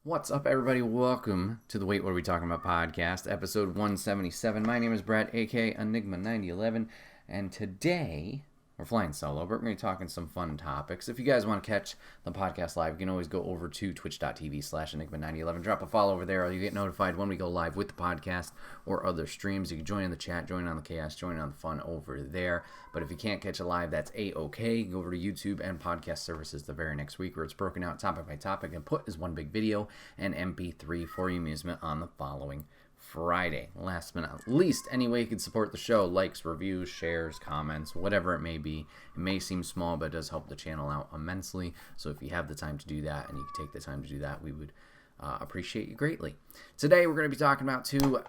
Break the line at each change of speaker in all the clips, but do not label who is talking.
What's up, everybody? Welcome to the Wait, What Are We Talking About podcast, episode 177. My name is Bret, aka Enigma 9011, and today we're flying solo, but we're going to be talking some fun topics. If you guys want to catch the podcast live, you can always go over to twitch.tv/Enigma9011. Drop a follow over there, or you get notified when we go live with the podcast or other streams. You can join in the chat, join on the chaos, join on the fun over there. But if you can't catch it live, that's A-OK. You can go over to YouTube and podcast services the very next week, where it's broken out topic by topic and put as one big video and MP3 for your amusement on the following Friday. Last but not least, any way you can support the show: likes, reviews, shares, comments, whatever it may be. It may seem small, but it does help the channel out immensely. So if you have the time to do that, and you can take the time to do that, we would appreciate you greatly. Today we're going to be talking about two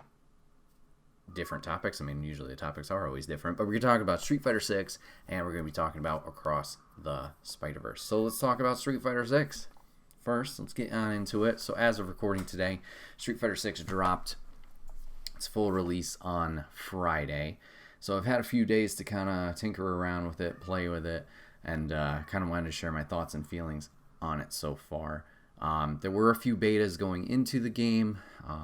different topics. I mean, usually the topics are always different, but we're going to talk about Street Fighter 6, and we're going to be talking about Across the Spider-Verse. So let's talk about Street Fighter 6. First, let's get on into it. So as of recording today, Street Fighter 6 dropped its full release on Friday. So I've had a few days to kind of tinker around with it, play with it, and kind of wanted to share my thoughts and feelings on it so far. There were a few betas going into the game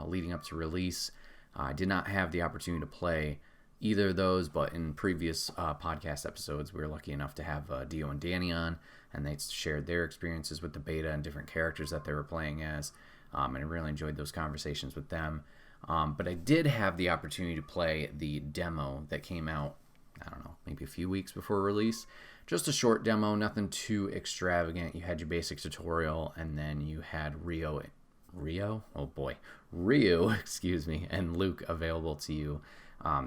leading up to release. I did not have the opportunity to play either of those, but in previous podcast episodes, we were lucky enough to have Dio and Danny on, and they shared their experiences with the beta and different characters that they were playing as, and I really enjoyed those conversations with them. But I did have the opportunity to play the demo that came out, I don't know, maybe a few weeks before release. Just a short demo, nothing too extravagant. You had your basic tutorial, and then you had Ryu, excuse me, and Luke available to you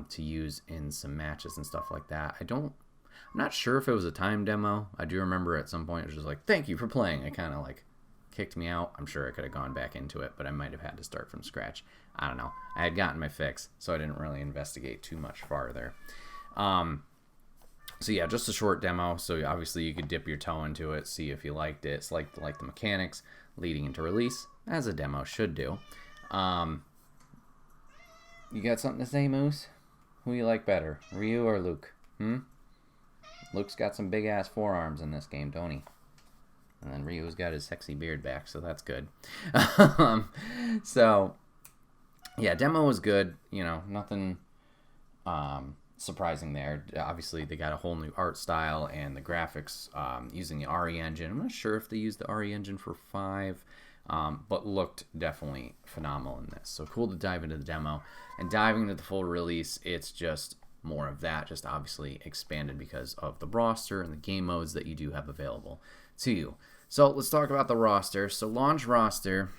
to use in some matches and stuff like that. I'm not sure if it was a time demo. I do remember at some point it was just like, thank you for playing. It kind of like kicked me out. I'm sure I could have gone back into it, but I might have had to start from scratch. I don't know. I had gotten my fix, so I didn't really investigate too much farther. So yeah, just a short demo. So obviously you could dip your toe into it, see if you liked it, like the mechanics leading into release, as a demo should do. You got something to say, Moose? Who you like better, Ryu or Luke? Luke's got some big ass forearms in this game, don't he? And then Ryu's got his sexy beard back, so that's good. So yeah, demo was good. You know, nothing surprising there. Obviously, they got a whole new art style and the graphics using the RE engine. I'm not sure if they used the RE engine for 5, but looked definitely phenomenal in this. So cool to dive into the demo. And diving into the full release, it's just more of that, just obviously expanded because of the roster and the game modes that you do have available to you. So let's talk about the roster. So launch roster,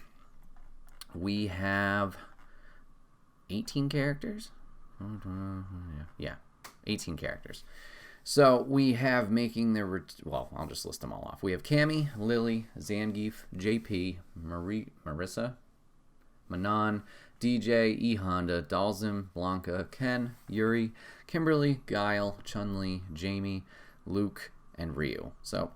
we have 18 characters. Yeah, 18 characters. So we have making their I'll just list them all off. We have Cammy, Lily, Zangief, JP, Marissa, Manon, DJ, E Honda, Dalzim, Blanca, Ken, Yuri, Kimberly, Guile, Chun-Li, Jamie, Luke, and Ryu. So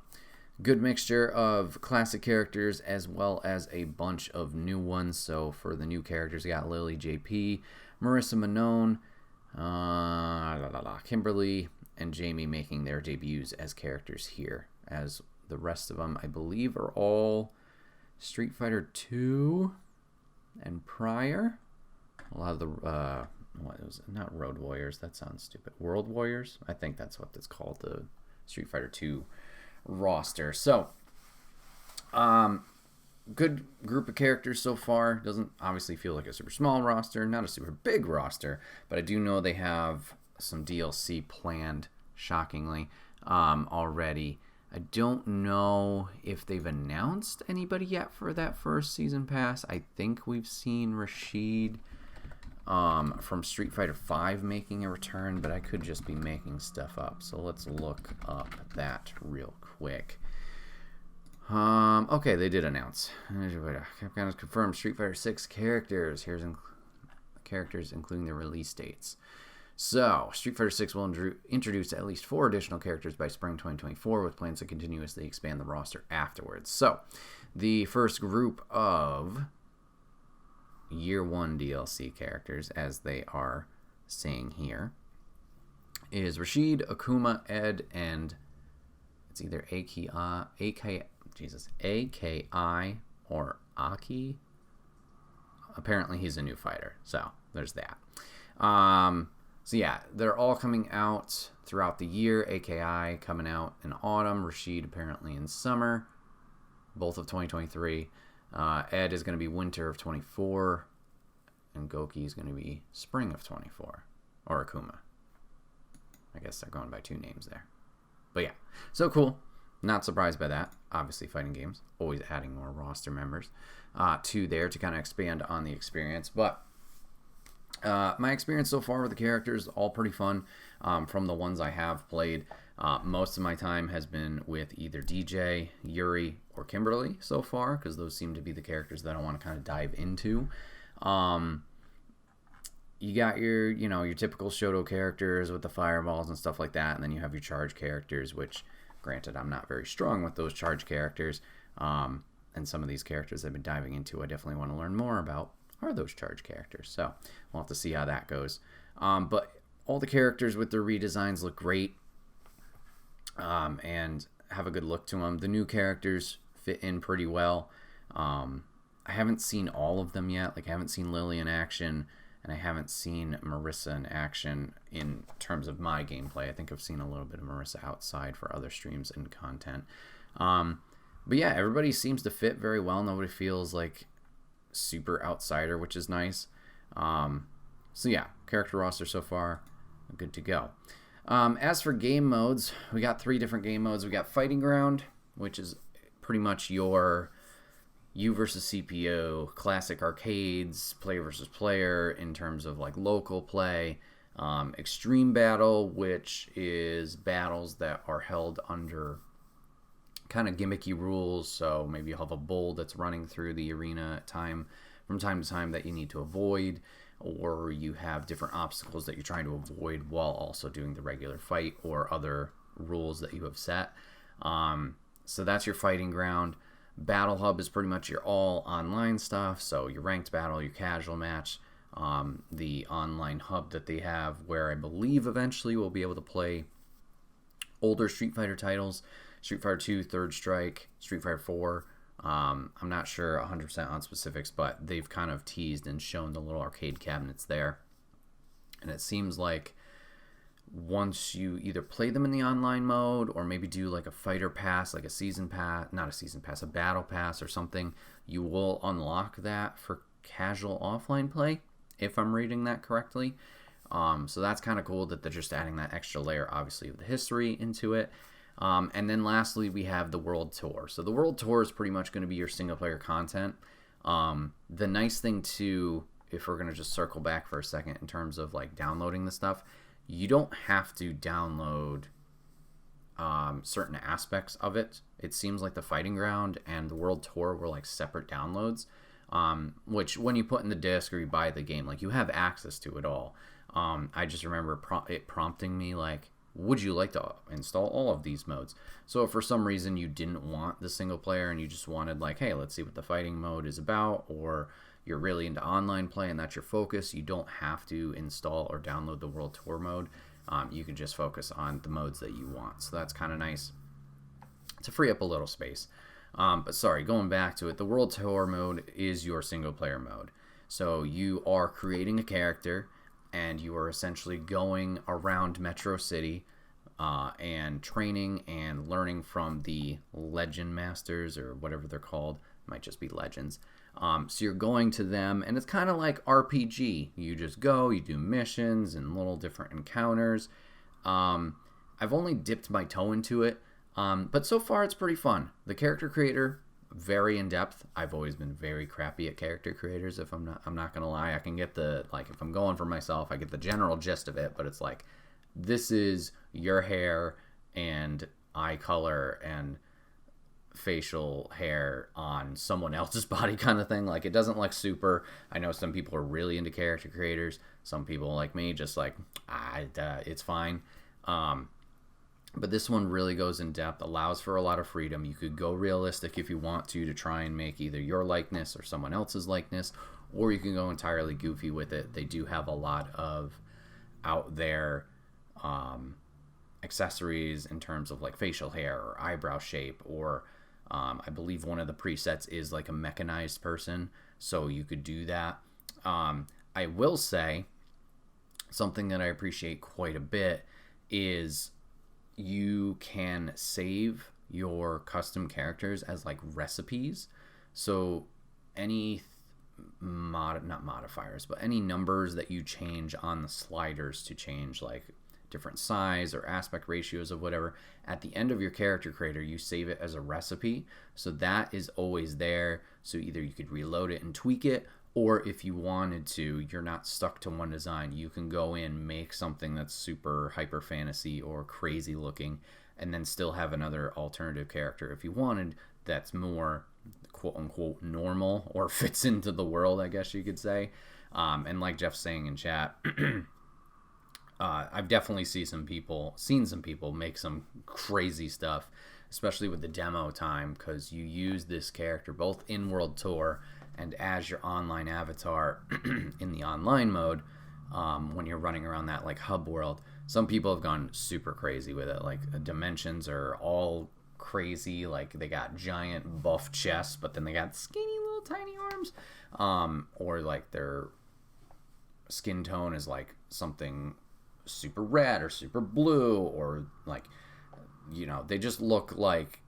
good mixture of classic characters as well as a bunch of new ones. So for the new characters, we got Lily, JP, Marissa, Manon, Kimberly, and Jamie making their debuts as characters here. As the rest of them, I believe, are all Street Fighter 2 and prior. A lot of the what was it? Not Road Warriors, that sounds stupid. World Warriors, I think that's what it's called, the Street Fighter 2 roster. So good group of characters so far. Doesn't obviously feel like a super small roster, not a super big roster, but I do know they have some DLC planned, shockingly, already. I don't know if they've announced anybody yet for that first season pass. I think we've seen Rashid from Street Fighter 5 making a return, but I could just be making stuff up. So let's look up that real quick. Okay, they did announce. Capcom has confirmed Street Fighter 6 characters. Here's characters including their release dates. So, Street Fighter 6 will introduce at least 4 additional characters by spring 2024, with plans to continuously expand the roster afterwards. So, the first group of Year 1 DLC characters, as they are saying here, is Rashid, Akuma, Ed, and it's either AKI or Aki. Apparently he's a new fighter, so there's that. So yeah, they're all coming out throughout the year. AKI coming out in autumn, Rashid apparently in summer, both of 2023. Ed is going to be winter of 24, and Goki is going to be spring of 24, or Akuma. I guess they're going by two names there. But yeah, so cool. Not surprised by that. Obviously, fighting games, always adding more roster members to there to kind of expand on the experience. But my experience so far with the characters, all pretty fun. From the ones I have played, most of my time has been with either DJ, Yuri, or Kimberly so far, because those seem to be the characters that I want to kind of dive into. You got your, your typical Shoto characters with the fireballs and stuff like that, and then you have your charge characters, which, granted, I'm not very strong with those charge characters, and some of these characters I've been diving into I definitely want to learn more about are those charge characters, so we'll have to see how that goes. But all the characters with their redesigns look great, and have a good look to them. The new characters fit in pretty well. I haven't seen all of them yet. Like, I haven't seen Lily in action, and I haven't seen Marissa in action in terms of my gameplay. I think I've seen a little bit of Marissa outside for other streams and content. But yeah, everybody seems to fit very well. Nobody feels like super outsider, which is nice. So yeah, character roster so far, good to go. As for game modes, we got 3 different game modes. We got Fighting Ground, which is pretty much your you versus CPU, classic arcades, player versus player in terms of like local play. Extreme Battle, which is battles that are held under kind of gimmicky rules. So maybe you'll have a bull that's running through the arena from time to time that you need to avoid, or you have different obstacles that you're trying to avoid while also doing the regular fight or other rules that you have set. So that's your Fighting Ground. Battle Hub is pretty much your all online stuff, so your ranked battle, your casual match, the online hub that they have, where I believe eventually we'll be able to play older Street Fighter titles, Street Fighter 2, Third Strike, Street Fighter 4. I'm not sure 100% on specifics, but they've kind of teased and shown the little arcade cabinets there. And it seems like once you either play them in the online mode or maybe do like a fighter pass, like a season pass, not a season pass, a battle pass or something, you will unlock that for casual offline play, if I'm reading that correctly. So that's kind of cool that they're just adding that extra layer, obviously, of the history into it. And then lastly, we have the World Tour. So the World Tour is pretty much going to be your single player content. The nice thing too, if we're going to just circle back for a second in terms of like downloading the stuff, you don't have to download certain aspects of it. It seems like the Fighting Ground and the World Tour were like separate downloads, which when you put in the disc or you buy the game, like you have access to it all. I just remember it prompting me like, would you like to install all of these modes? So if for some reason you didn't want the single player and you just wanted like, hey, let's see what the fighting mode is about, or you're really into online play and that's your focus, you don't have to install or download the World Tour mode. You can just focus on the modes that you want. So that's kind of nice to free up a little space. But sorry, going back to it, the World Tour mode is your single player mode. So you are creating a character and you are essentially going around Metro City and training and learning from the Legend Masters, or whatever they're called. It might just be Legends. So you're going to them, and it's kind of like RPG. You just go, you do missions and little different encounters. I've only dipped my toe into it, but so far it's pretty fun. The character creator, very in depth. I've always been very crappy at character creators. If I'm not gonna lie, I can get if I'm going for myself, I get the general gist of it, but it's like, this is your hair and eye color and facial hair on someone else's body kind of thing. Like, it doesn't look super. I know some people are really into character creators. Some people like me just like, it's fine. But this one really goes in depth, allows for a lot of freedom. You could go realistic if you want to try and make either your likeness or someone else's likeness, or you can go entirely goofy with it. They do have a lot of out there accessories in terms of like facial hair or eyebrow shape or I believe one of the presets is like a mechanized person, so you could do that. I will say something that I appreciate quite a bit is you can save your custom characters as like recipes. So any not modifiers, but any numbers that you change on the sliders to change like different size or aspect ratios of whatever, at the end of your character creator you save it as a recipe, so that is always there. So either you could reload it and tweak it, or if you wanted to, you're not stuck to one design. You can go in, make something that's super hyper fantasy or crazy looking, and then still have another alternative character if you wanted that's more quote unquote normal or fits into the world, I guess you could say. And like Jeff's saying in chat, I've definitely seen some people make some crazy stuff, especially with the demo time, because you use this character both in World Tour and as your online avatar in the online mode when you're running around that like hub world. Some people have gone super crazy with it. Like dimensions are all crazy. Like they got giant buff chests, but then they got skinny little tiny arms. Or like their skin tone is like something super red or super blue, or like, you know, they just look like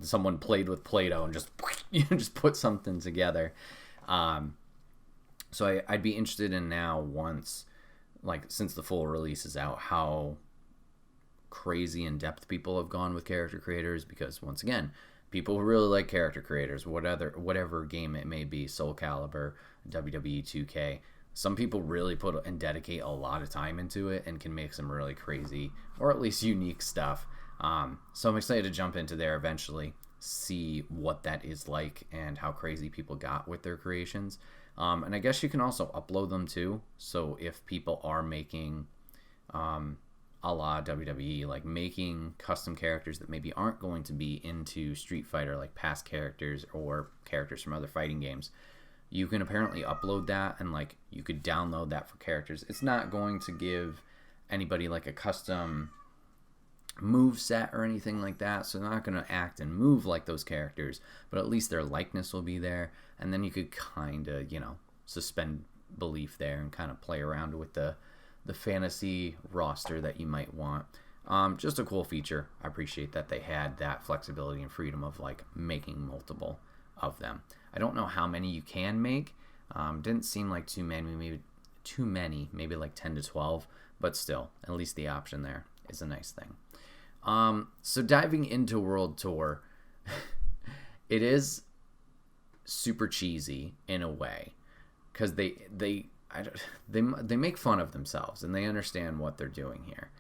someone played with Play-Doh and just put something together. So I'd be interested in now, once, like, since the full release is out, how crazy in depth people have gone with character creators, because once again, people who really like character creators, whatever game it may be, Soul Calibur, WWE 2K, some people really put and dedicate a lot of time into it and can make some really crazy or at least unique stuff. So I'm excited to jump into there eventually, see what that is like and how crazy people got with their creations. And I guess you can also upload them too. So if people are making a la WWE, like making custom characters that maybe aren't going to be into Street Fighter, like past characters or characters from other fighting games, you can apparently upload that, and like you could download that for characters. It's not going to give anybody like a custom move set or anything like that, so they're not going to act and move like those characters, but at least their likeness will be there, and then you could kind of, you know, suspend belief there and kind of play around with the fantasy roster that you might want. Just a cool feature. I appreciate that they had that flexibility and freedom of like making multiple of them. I don't know how many you can make. Didn't seem like too many, maybe like 10 to 12, but still, at least the option there is a nice thing. So diving into World Tour, it is super cheesy in a way, because they make fun of themselves and they understand what they're doing here.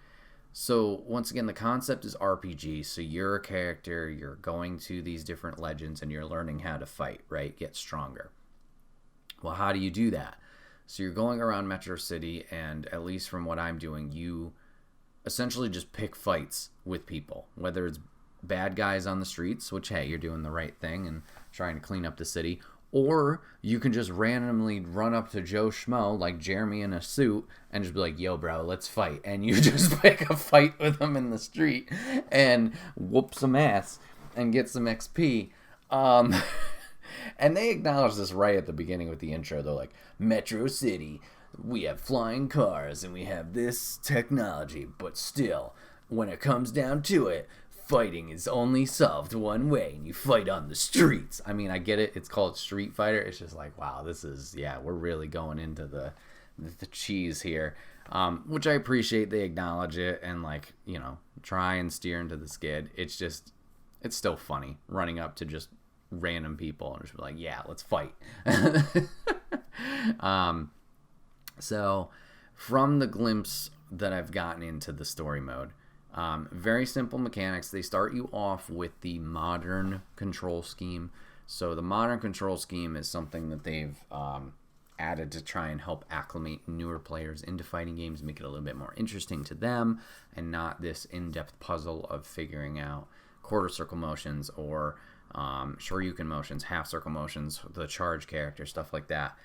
So once again, the concept is RPG. So you're a character, you're going to these different legends and you're learning how to fight, right? Get stronger. Well, how do you do that? So you're going around Metro City, and at least from what I'm doing, you essentially just pick fights with people, whether it's bad guys on the streets, which, hey, you're doing the right thing and trying to clean up the city, or you can just randomly run up to Joe Schmo, like Jeremy in a suit, and just be like, yo, bro, let's fight. And you just pick a fight with them in the street and whoop some ass and get some XP. And they acknowledge this right at the beginning with the intro. They're like, Metro City, we have flying cars and we have this technology, but still, when it comes down to it, fighting is only solved one way, and you fight on the streets. I mean, I get it. It's called Street Fighter. It's just like, wow, this is, yeah, we're really going into the cheese here, which I appreciate. They acknowledge it and, like, you know, try and steer into the skid. It's just, it's still funny running up to just random people and just be like, yeah, let's fight. So from the glimpse that I've gotten into the story mode, very simple mechanics. They start you off with the modern control scheme. So the modern control scheme is something that they've added to try and help acclimate newer players into fighting games, make it a little bit more interesting to them, and not this in-depth puzzle of figuring out quarter circle motions or Shoryuken motions, half circle motions, the charge character, stuff like that,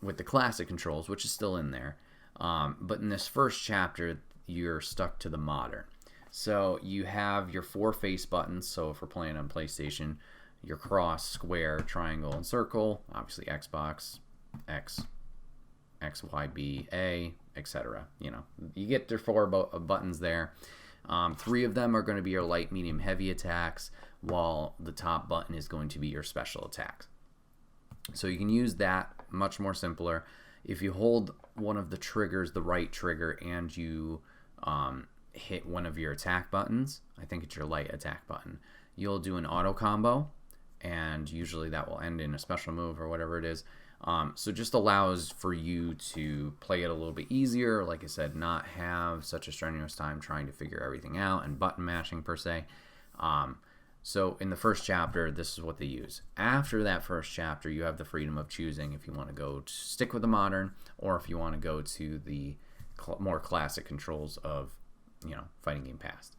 with the classic controls, which is still in there. But in this first chapter, you're stuck to the modern. So you have your 4 face buttons. So if we're playing on PlayStation, your cross, square, triangle, and circle. Obviously Xbox, X, X, Y, B, A, etc. You get your 4 buttons there. 3 of them are going to be your light, medium, heavy attacks, while the top button is going to be your special attacks. So you can use that much more simpler. If you hold one of the triggers, the right trigger, and you hit one of your attack buttons, I think it's your light attack button, you'll do an auto combo, and usually that will end in a special move or whatever it is. So it just allows for you to play it a little bit easier. Like I said, not have such a strenuous time trying to figure everything out and button mashing per se. So in the first chapter, this is what they use. After that first chapter, you have the freedom of choosing if you want to stick with the modern, or if you want to go to the more classic controls of fighting game past.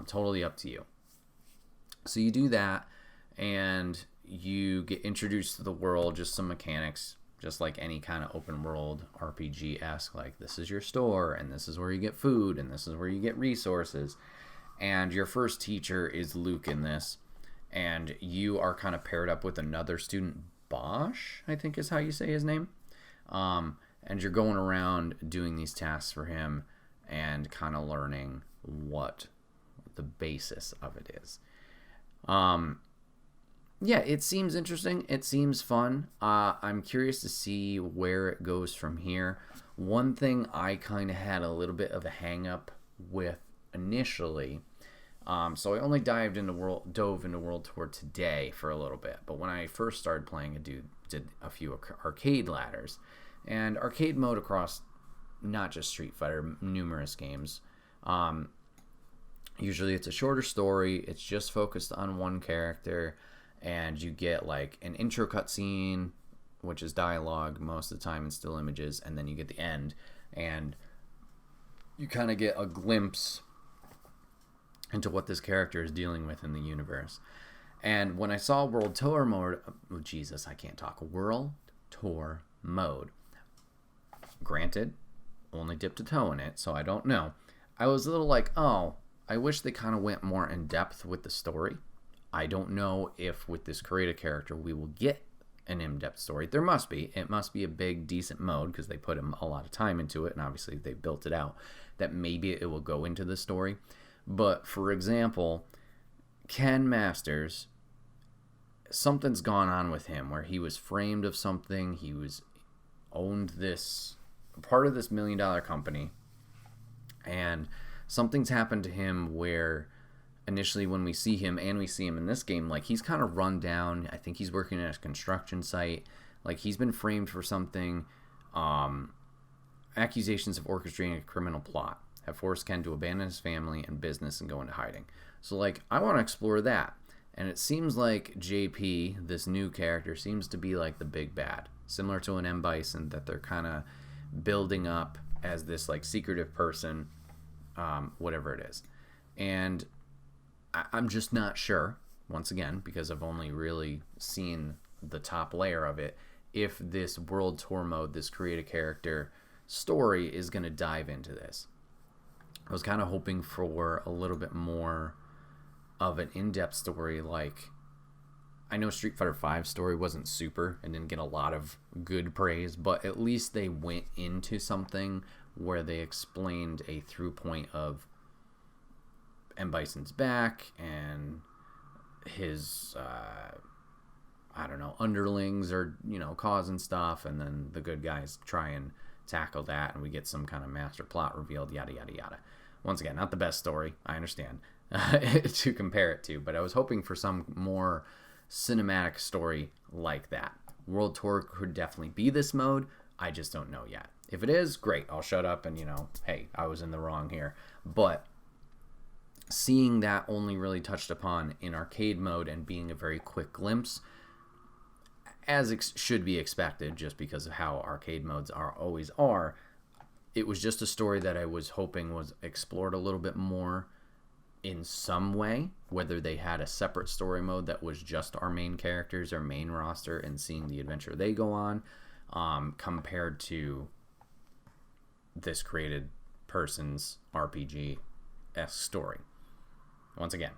Totally up to you. So you do that, and you get introduced to the world, just some mechanics, just like any kind of open world RPG-esque, like this is your store, and this is where you get food, and this is where you get resources. And your first teacher is Luke in this, and you are kind of paired up with another student, Bosch, I think is how you say his name. And you're going around doing these tasks for him and kind of learning what the basis of it is. Yeah, it seems interesting. It seems fun. I'm curious to see where it goes from here. One thing I kind of had a little bit of a hang up with initially, so I only dove into World Tour today for a little bit. But when I first started playing, I did a few arcade ladders, and arcade mode across not just Street Fighter, numerous games. Usually it's a shorter story. It's just focused on one character, and you get like an intro cutscene, which is dialogue most of the time and still images, and then you get the end, and you kind of get a glimpse into what this character is dealing with in the universe. And when I saw World Tour mode, World Tour mode, granted, only dipped a toe in it, so I don't know. I was a little like, oh, I wish they kind of went more in depth with the story. I don't know if with this create a character we will get an in-depth story. There must be. It must be a big, decent mode because they put a lot of time into it, and obviously they built it out, that maybe it will go into the story. But, for example, Ken Masters, something's gone on with him where he was framed of something. He owned this part of this $1 million company, and something's happened to him where initially when we see him, and we see him in this game, like he's kind of run down. I think he's working at a construction site. Like he's been framed for something. Accusations of orchestrating a criminal plot have forced Ken to abandon his family and business and go into hiding. So like I want to explore that. And it seems like JP, this new character, seems to be like the big bad, similar to an M. Bison, that they're kind of building up as this like secretive person, whatever it is. And I'm just not sure, once again, because I've only really seen the top layer of it, if this World Tour mode, this create a character story, is going to dive into this. I was kind of hoping for a little bit more of an in-depth story. Like, I know Street Fighter V story wasn't super and didn't get a lot of good praise, but at least they went into something where they explained a through point of M. Bison's back and his, underlings are, causing stuff, and then the good guys try and tackle that, and we get some kind of master plot revealed, yada, yada, yada. Once again, not the best story, I understand, to compare it to, but I was hoping for some more cinematic story like that. World Tour could definitely be this mode. I just don't know yet. If it is, great. I'll shut up and, hey, I was in the wrong here. But seeing that only really touched upon in arcade mode and being a very quick glimpse, as should be expected just because of how arcade modes always are, it was just a story that I was hoping was explored a little bit more in some way, whether they had a separate story mode that was just our main characters, our main roster, and seeing the adventure they go on, compared to this created person's RPG-esque story. once again,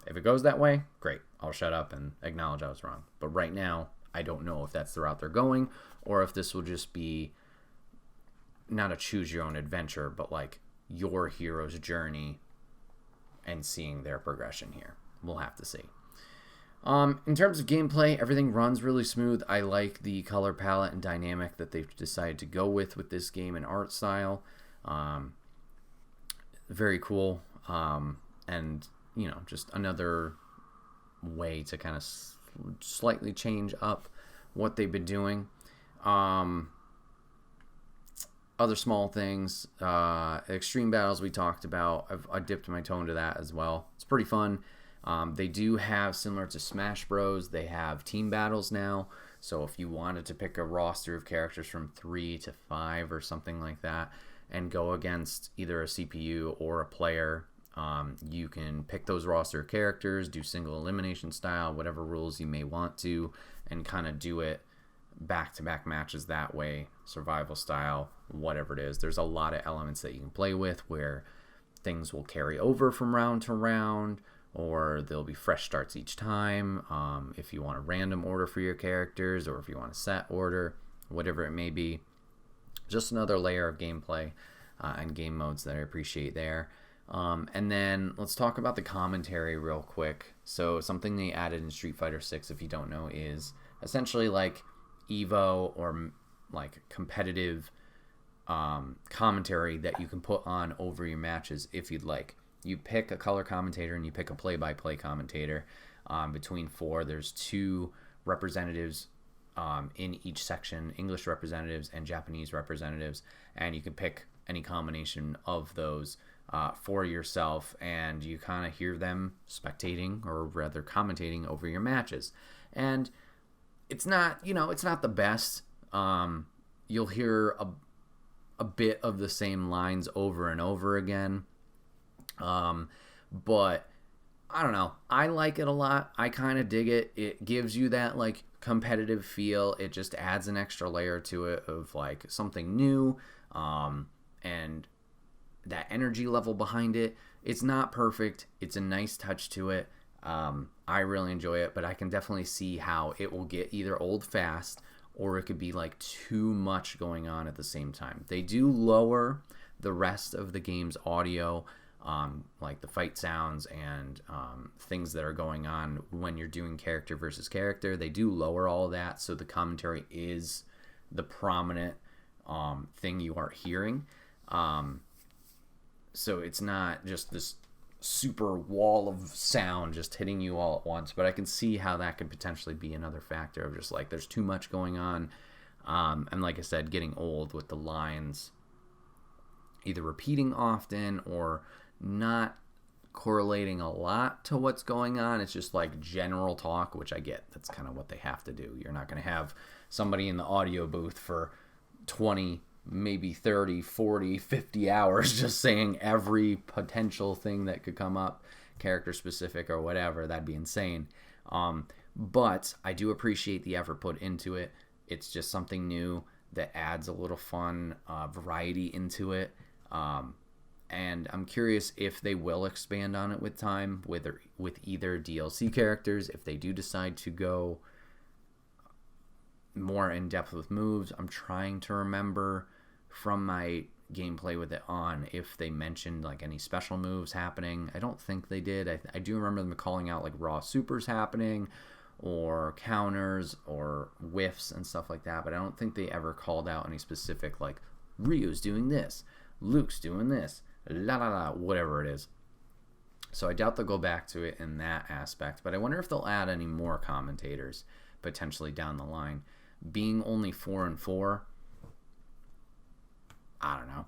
if it goes that way, great. I'll shut up and acknowledge I was wrong. But right now, I don't know if that's the route they're going, or if this will just be not a choose your own adventure, but like your hero's journey and seeing their progression here. We'll have to see. In terms of gameplay, everything runs really smooth. I like the color palette and dynamic that they've decided to go with this game and art style. Very cool. And, you know, just another way to kind of slightly change up what they've been doing. Other small things, extreme battles we talked about. I dipped my toe into that as well. It's pretty fun. They do have, similar to Smash Bros, they have team battles now. So if you wanted to pick a roster of characters from 3 to 5 or something like that and go against either a CPU or a player, you can pick those roster of characters, do single elimination style, whatever rules you may want to, and kind of do it back-to-back matches that way, survival style, whatever it is. There's a lot of elements that you can play with where things will carry over from round to round, or there'll be fresh starts each time. If you want a random order for your characters, or if you want a set order, whatever it may be. Just another layer of gameplay and game modes that I appreciate there. And then let's talk about the commentary real quick. So something they added in Street Fighter 6, if you don't know, is essentially like Evo or like competitive commentary that you can put on over your matches if you'd like. You pick a color commentator and you pick a play-by-play commentator. Between 4, there's 2 representatives in each section, English representatives and Japanese representatives, and you can pick any combination of those for yourself, and you kind of hear them spectating, or rather commentating, over your matches. And it's not, it's not the best. You'll hear a bit of the same lines over and over again. But I don't know. I like it a lot. I kind of dig it. It gives you that like competitive feel. It just adds an extra layer to it of like something new, and that energy level behind it. It's not perfect. It's a nice touch to it. I really enjoy it, but I can definitely see how it will get either old fast, or it could be like too much going on at the same time. They do lower the rest of the game's audio, like the fight sounds and things that are going on when you're doing character versus character. They do lower all of that, so the commentary is the prominent thing you are hearing. So it's not just this super wall of sound just hitting you all at once, but I can see how that could potentially be another factor of just like there's too much going on, and like I said, getting old with the lines either repeating often or not correlating a lot to what's going on. It's just like general talk, which I get. That's kind of what they have to do. You're not going to have somebody in the audio booth for 20, maybe 30, 40, 50 hours just saying every potential thing that could come up, character specific or whatever. That'd be insane. But I do appreciate the effort put into it. It's just something new that adds a little fun variety into it. And I'm curious if they will expand on it with time, with either DLC characters, if they do decide to go more in depth with moves. I'm trying to remember from my gameplay with it on if they mentioned like any special moves happening. I don't think they did. I do remember them calling out like raw supers happening or counters or whiffs and stuff like that, but I don't think they ever called out any specific like Ryu's doing this, Luke's doing this, la la la, whatever it is. So I doubt they'll go back to it in that aspect, but I wonder if they'll add any more commentators potentially down the line. Being only 4 and 4, I don't know.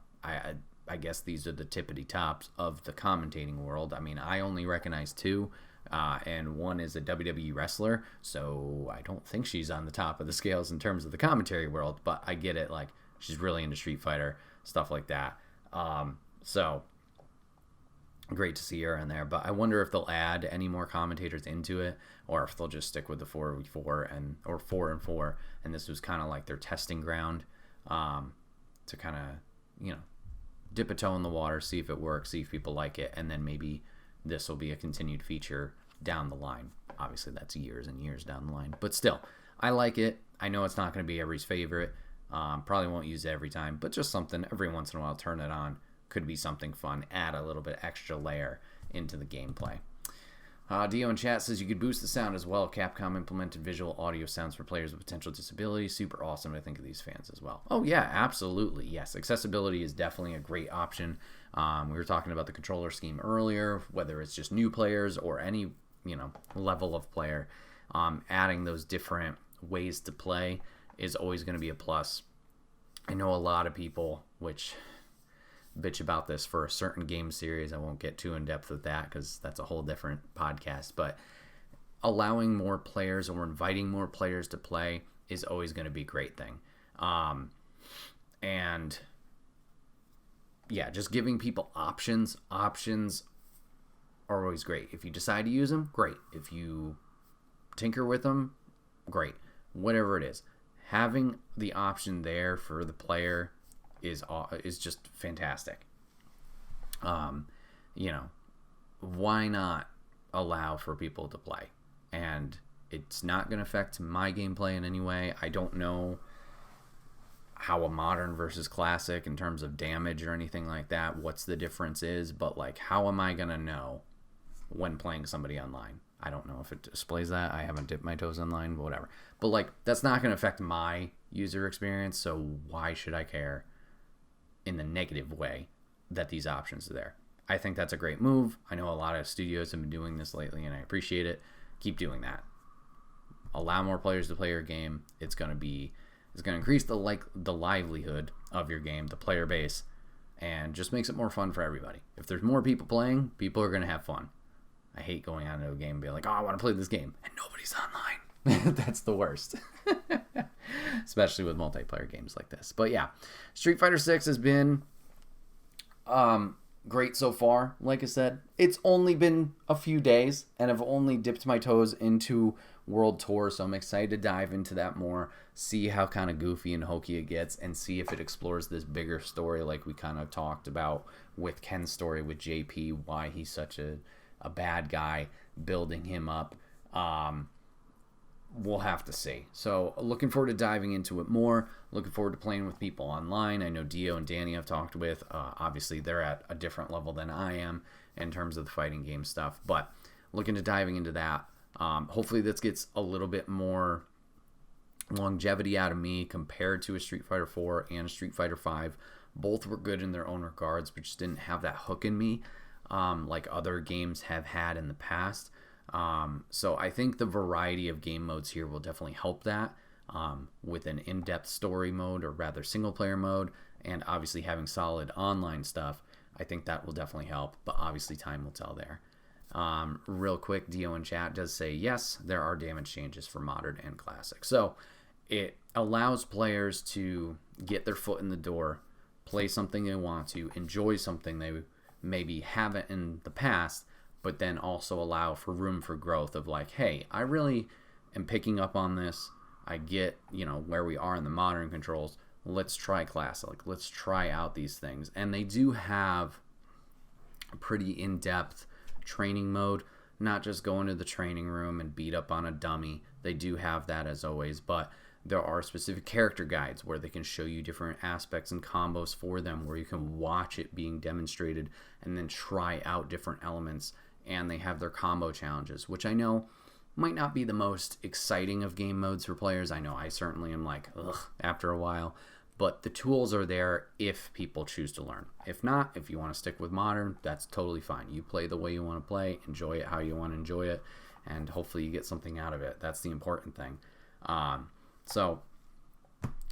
I guess these are the tippity tops of the commentating world. I mean, I only recognize 2, and one is a WWE wrestler, so I don't think she's on the top of the scales in terms of the commentary world, but I get it. Like, she's really into Street Fighter, stuff like that. So great to see her in there, but I wonder if they'll add any more commentators into it, or if they'll just stick with the 4v4 or 4 and 4, and this was kind of like their testing ground, to kind of, dip a toe in the water, see if it works, see if people like it, and then maybe this will be a continued feature down the line. Obviously, that's years and years down the line. But still, I like it. I know it's not going to be everybody's favorite. Probably won't use it every time, but just something every once in a while, turn it on. Could be something fun. Add a little bit extra layer into the gameplay. Dio in chat says you could boost the sound as well. Capcom implemented visual audio sounds for players with potential disabilities. Super awesome to think of these fans as well. Oh yeah, absolutely. Yes, accessibility is definitely a great option. We were talking about the controller scheme earlier, whether it's just new players or any level of player. Adding those different ways to play is always going to be a plus. I know a lot of people which bitch about this for a certain game series. I won't get too in depth with that because that's a whole different podcast, but allowing more players or inviting more players to play is always going to be a great thing. And yeah, just giving people options are always great. If you decide to use them, great. If you tinker with them, great. Whatever it is, having the option there for the player is just fantastic. Why not allow for people to play? And it's not going to affect my gameplay in any way. I don't know how a modern versus classic in terms of damage or anything like that, what's the difference is, but like, how am I going to know when playing somebody online? I don't know if it displays that. I haven't dipped my toes online, but whatever. But like, that's not going to affect my user experience, so why should I care in the negative way that these options are there? I think that's a great move. I know a lot of studios have been doing this lately, and I appreciate it. Keep doing that. Allow more players to play your game. It's going to increase the livelihood of your game, the player base, and just makes it more fun for everybody. If there's more people playing, people are going to have fun. I hate going on to a game and being like, oh, I want to play this game, and nobody's online. That's the worst. Especially with multiplayer games like this. But yeah, Street Fighter 6 has been great so far. Like I said, it's only been a few days, and I've only dipped my toes into World Tour, so I'm excited to dive into that more, see how kind of goofy and hokey it gets, and see if it explores this bigger story like we kind of talked about with Ken's story with JP, why he's such a bad guy, building him up. We'll have to see. So looking forward to diving into it more. Looking forward to playing with people online. I know Dio and Danny I've talked with. Obviously, they're at a different level than I am in terms of the fighting game stuff. But looking to diving into that. Hopefully this gets a little bit more longevity out of me compared to a Street Fighter 4 and a Street Fighter 5. Both were good in their own regards, but just didn't have that hook in me like other games have had in the past. So I think the variety of game modes here will definitely help that with an in-depth story mode, or rather single-player mode, and obviously having solid online stuff. I think that will definitely help, but obviously time will tell there. Real quick, Dio in chat does say, yes, there are damage changes for Modern and Classic. So it allows players to get their foot in the door, play something they want to, enjoy something they maybe haven't in the past, but then also allow for room for growth of like, hey, I really am picking up on this. I get, where we are in the modern controls. Let's try Classic. Let's try out these things. And they do have a pretty in-depth training mode, not just go into the training room and beat up on a dummy. They do have that as always, but there are specific character guides where they can show you different aspects and combos for them, where you can watch it being demonstrated and then try out different elements. And they have their combo challenges, which I know might not be the most exciting of game modes for players. I know I certainly am like, ugh, after a while. But the tools are there if people choose to learn. If not, if you want to stick with modern, that's totally fine. You play the way you want to play, enjoy it how you want to enjoy it, and hopefully you get something out of it. That's the important thing. So,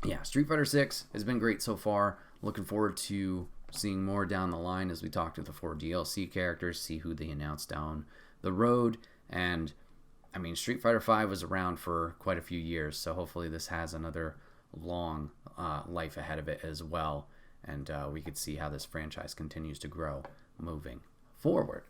yeah, Street Fighter 6 has been great so far. Looking forward to seeing more down the line as we talk to the 4 DLC characters, see who they announce down the road. And, I mean, Street Fighter 5 was around for quite a few years, so hopefully this has another long life ahead of it as well. And we could see how this franchise continues to grow moving forward.